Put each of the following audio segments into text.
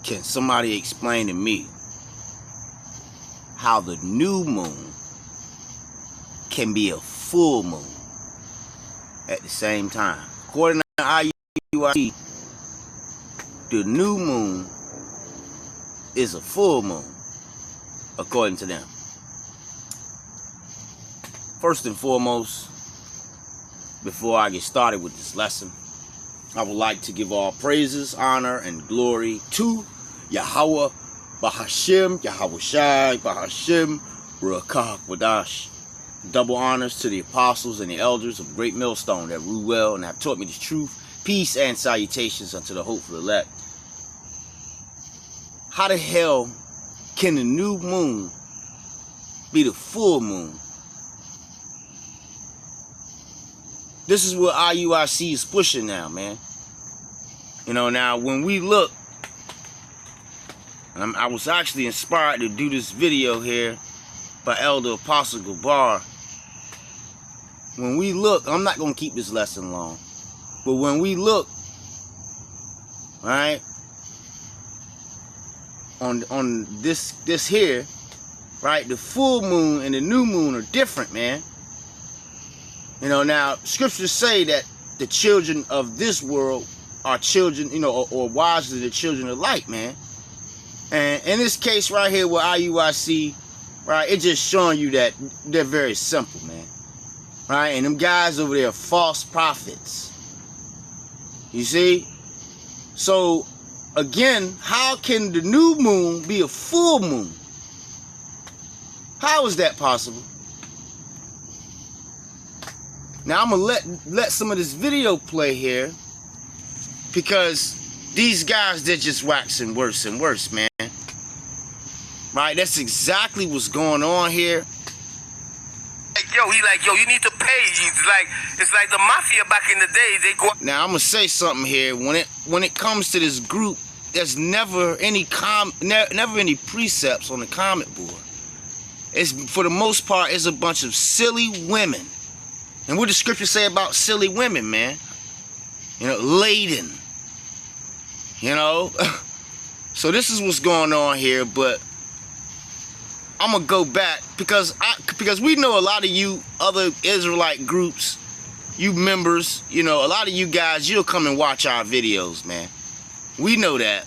Can somebody explain to me how the new moon can be a full moon at the same time? According to I.U.I.C, the new moon is a full moon, according to them. First and foremost, before I get started with this lesson, I would like to give all praises, honor, and glory to Yahweh, Bahashim, Yahweh Shai, Bahashim, Rakah Wadash. Double honors to the apostles and the elders of Great Millstone that rule well and have taught me the truth. Peace and salutations unto the hopeful elect. How the hell can the new moon be the full moon? This is what I.U.I.C is pushing now, man. You know, now when we look, I was actually inspired to do this video here by Elder Apostle Gabar. When we look, I'm not going to keep this lesson long, but when we look, right, on this here, right, the full moon and the new moon are different, man. You know, now scriptures say that the children of this world are children, you know, or wives to the children of light, man. And in this case right here with I.U.I.C, right, it's just showing you that they're very simple, man. Right? And them guys over there are false prophets. You see? So, again, how can the new moon be a full moon? How is that possible? Now, I'm going to let some of this video play here, because these guys, they're just waxing worse and worse, man. Right? That's exactly what's going on here. He yo, you need to pay. It's like the mafia back in the day. They go. Now, I'm going to say something here. When it comes to this group, there's never any precepts on the comment board. It's, for the most part, it's a bunch of silly women. And what does scripture say about silly women, man? You know, laden. You know? So this is what's going on here, but I'm going to go back because we know a lot of you other Israelite groups, you members, you know, a lot of you guys, you'll come and watch our videos, man. We know that.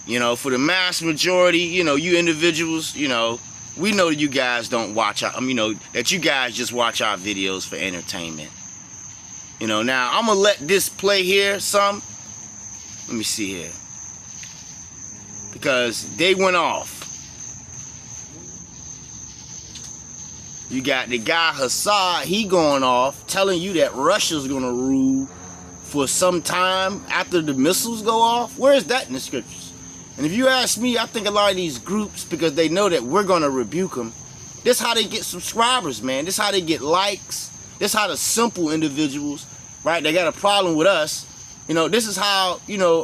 You know, for the mass majority, you know, you individuals, you know, we know that you guys don't watch our, you know, that you guys just watch our videos for entertainment. You know, now I'm going to let this play here some. Let me see here. Because they went off. You got the guy Hassad, he going off, telling you that Russia's going to rule for some time after the missiles go off. Where is that in the scriptures? And if you ask me, I think a lot of these groups, because they know that we're going to rebuke them, this how they get subscribers, man. This how they get likes. This how the simple individuals, right, they got a problem with us. You know, this is how, you know,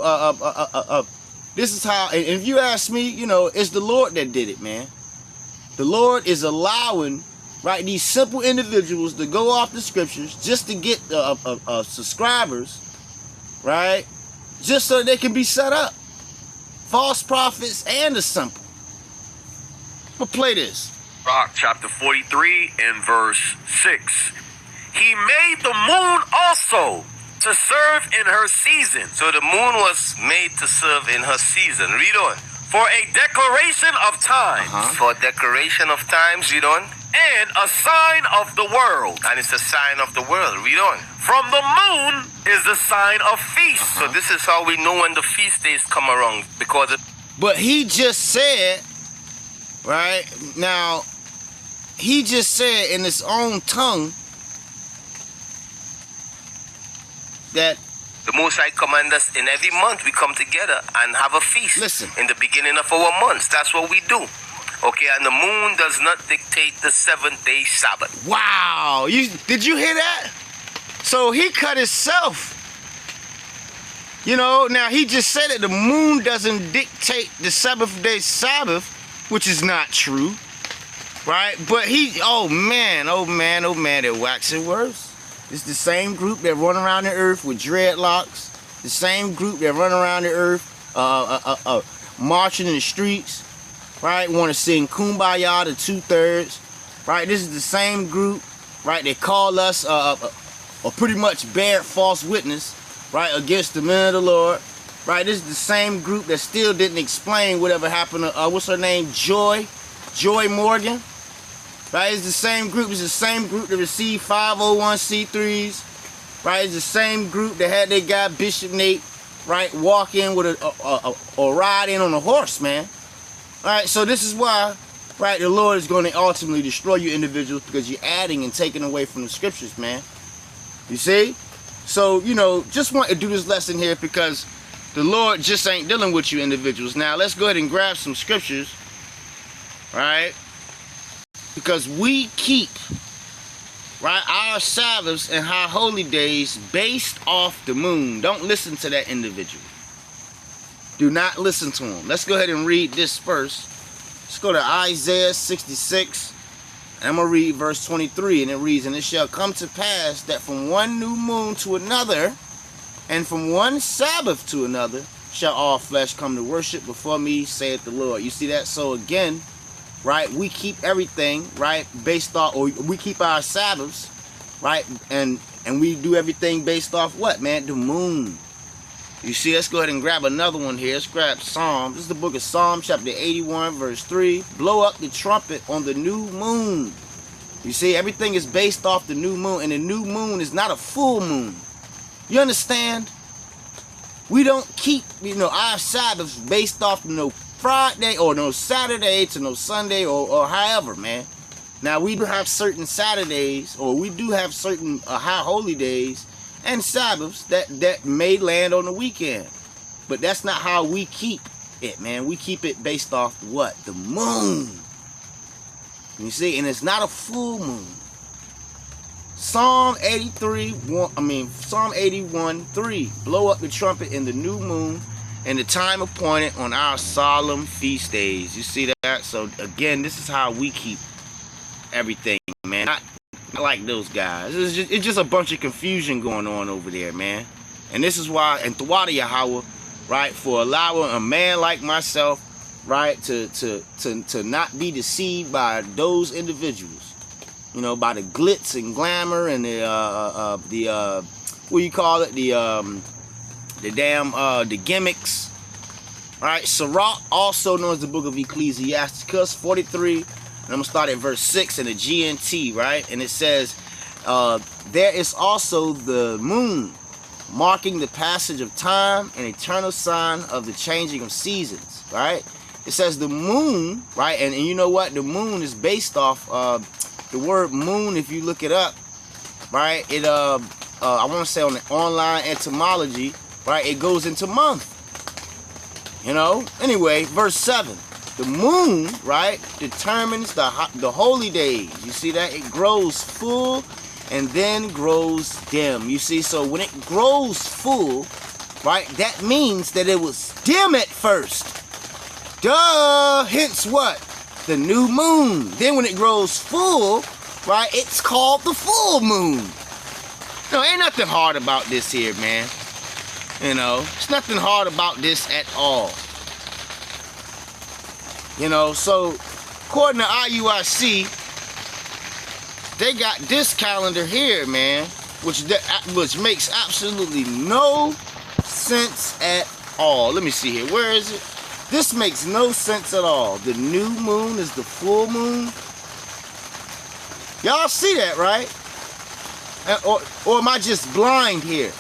this is how, and if you ask me, you know, it's the Lord that did it, man. The Lord is allowing, right, these simple individuals to go off the scriptures just to get subscribers, right, just so they can be set up. False prophets and the simple. I'm gonna play this. Rock chapter 43 and verse 6. He made the moon also to serve in her season. So the moon was made to serve in her season. Read on. For a declaration of times. For a declaration of times, read on. And a sign of the world. And it's a sign of the world. Read on. From the moon is the sign of feast. So this is how we know when the feast days come around. Because but he just said, right, now, he just said in his own tongue that the Most High command us in every month we come together and have a feast. Listen. In the beginning of our months. That's what we do. Okay, and the moon does not dictate the 7-day Sabbath. Wow. Did you hear that? So he cut himself. You know, now he just said that the moon doesn't dictate the 7th-day Sabbath, which is not true. Right? But oh man, they're waxing worse. It's the same group that run around the earth with dreadlocks. The same group that run around the earth marching in the streets, right? Want to sing Kumbaya to 2/3, right? This is the same group, right? They call us or pretty much bear false witness, right, against the men of the Lord, right? This is the same group that still didn't explain whatever happened to what's her name, Joy Morgan, right? It's the same group. It's the same group that received 501c3s, right? It's the same group that had their guy Bishop Nate, right, walk in with or ride in on a horse, man. All right, so this is why, right, the Lord is going to ultimately destroy you individuals, because you're adding and taking away from the scriptures, man. You see? So, you know, just want to do this lesson here because the Lord just ain't dealing with you individuals. Now, let's go ahead and grab some scriptures, right? Because we keep, right, our Sabbaths and our holy days based off the moon. Don't listen to that individual. Do not listen to him. Let's go ahead and read this first. Let's go to Isaiah 66. And I'm going to read verse 23. And it reads, "And it shall come to pass that from one new moon to another, and from one Sabbath to another, shall all flesh come to worship before me, saith the Lord." You see that? So again, right, we keep everything, right, based off, or we keep our Sabbaths, right, and we do everything based off what, man? The moon. You see, let's go ahead and grab another one here. Let's grab Psalm. This is the book of Psalm, chapter 81, verse 3. "Blow up the trumpet on the new moon." You see, everything is based off the new moon, and the new moon is not a full moon. You understand? We don't keep, you know, our Sabbaths based off no Friday or no Saturday to no Sunday or however, man. Now, we do have certain Saturdays, or we do have certain high holy days and Sabbaths that may land on the weekend. But that's not how we keep it, man. We keep it based off what? The moon. You see, and it's not a full moon. Psalm 81:3. "Blow up the trumpet in the new moon and the time appointed on our solemn feast days." You see that? So again, this is how we keep everything, man. Not like those guys. It's just a bunch of confusion going on over there, man. And this is why, and Thwada Yahweh, right, for allowing a man like myself, right, to not be deceived by those individuals, you know, by the glitz and glamour and the what you call it, the gimmicks, right? Sirach, also known as the book of Ecclesiasticus 43. And I'm going to start at verse 6 in the GNT, right? And it says, "There is also the moon, marking the passage of time, an eternal sign of the changing of seasons," right? It says the moon, right? And you know what? The moon is based off the word moon. If you look it up, right? It I want to say on the online etymology, right? It goes into month. You know? Anyway, verse 7. The moon, right, determines the holy days. You see that? It grows full and then grows dim. You see, so when it grows full, right, that means that it was dim at first. Duh! Hence what? The new moon. Then when it grows full, right, it's called the full moon. No, ain't nothing hard about this here, man. You know, it's nothing hard about this at all. You know, so according to I.U.I.C, they got this calendar here, man, which makes absolutely no sense at all. Let me see here. Where is it? This makes no sense at all. The new moon is the full moon. Y'all see that, right? Or am I just blind here?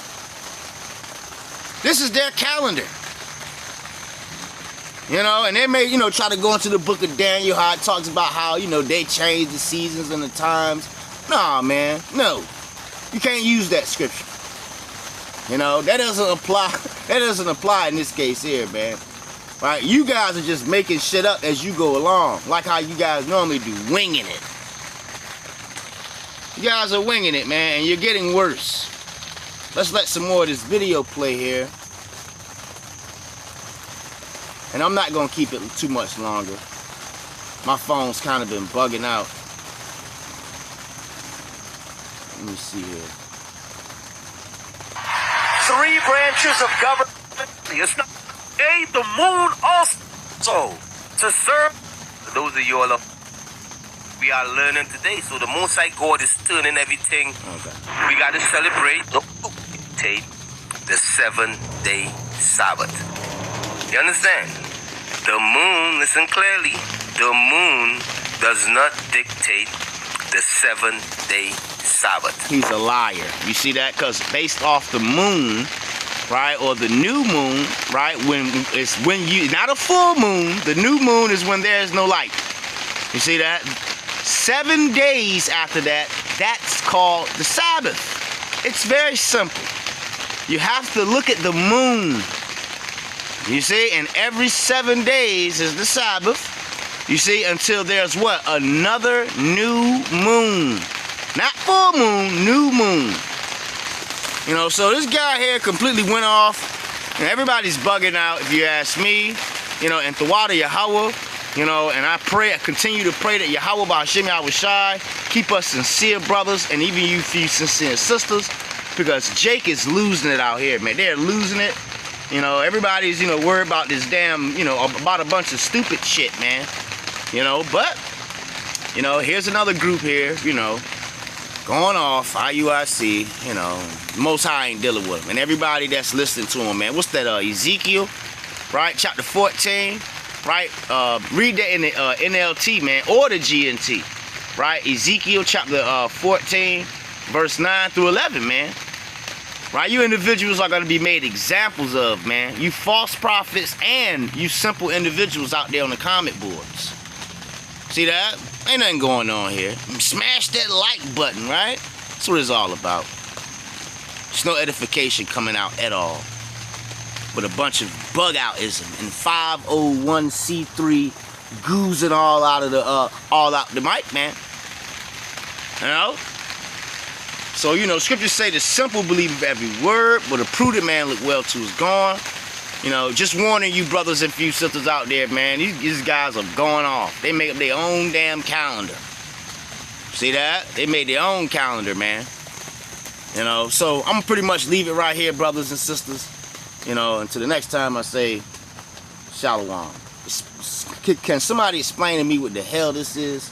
This is their calendar. You know, and they may, you know, try to go into the book of Daniel, how it talks about how, you know, they change the seasons and the times. Nah, man, no. You can't use that scripture. You know, that doesn't apply. That doesn't apply in this case here, man. Right? You guys are just making shit up as you go along, like how you guys normally do, winging it. You guys are winging it, man, and you're getting worse. Let's let some more of this video play here. And I'm not going to keep it too much longer. My phone's kind of been bugging out. Let me see here. 3 branches of government. It's not made the moon also to serve. For those of you all up, we are learning today. So the Most High God is turning everything. Okay. We got to celebrate the 7-day Sabbath. You understand? The moon, listen clearly, the moon does not dictate the 7-day Sabbath. He's a liar. You see that? Because based off the moon, right, or the new moon, right, when you, not a full moon, the new moon is when there is no light. You see that? 7 days after that, that's called the Sabbath. It's very simple. You have to look at the moon. You see, and every 7 days is the Sabbath. You see, until there's what? Another new moon. Not full moon, new moon. You know, so this guy here completely went off. And everybody's bugging out, if you ask me. You know, and Thawada Yahweh. You know, and I continue to pray that Yahweh B'Hashem I.U.I.C keep us sincere brothers, and even you few sincere sisters. Because Jake is losing it out here, man. They're losing it. You know, everybody's, you know, worried about this damn, you know, about a bunch of stupid shit, man. You know, but, you know, here's another group here, you know, going off, I.U.I.C, you know, Most High ain't dealing with them. And everybody that's listening to him, man. What's that, Ezekiel, right? Chapter 14, right? Read that in the NLT, man, or the GNT, right? Ezekiel chapter 14, verse 9 through 11, man. Right, you individuals are going to be made examples of, man. You false prophets and you simple individuals out there on the comment boards. See that? Ain't nothing going on here. Smash that like button, right? That's what it's all about. There's no edification coming out at all. But a bunch of bug-outism and 501c3 goozing all out of the mic, man. You know? So, you know, scriptures say the simple believe every word, but a prudent man look well to his gone. You know, just warning you brothers and few sisters out there, man. These guys are going off. They make up their own damn calendar. See that? They made their own calendar, man. You know, so I'm gonna pretty much leave it right here, brothers and sisters. You know, until the next time I say Shalom. Can somebody explain to me what the hell this is?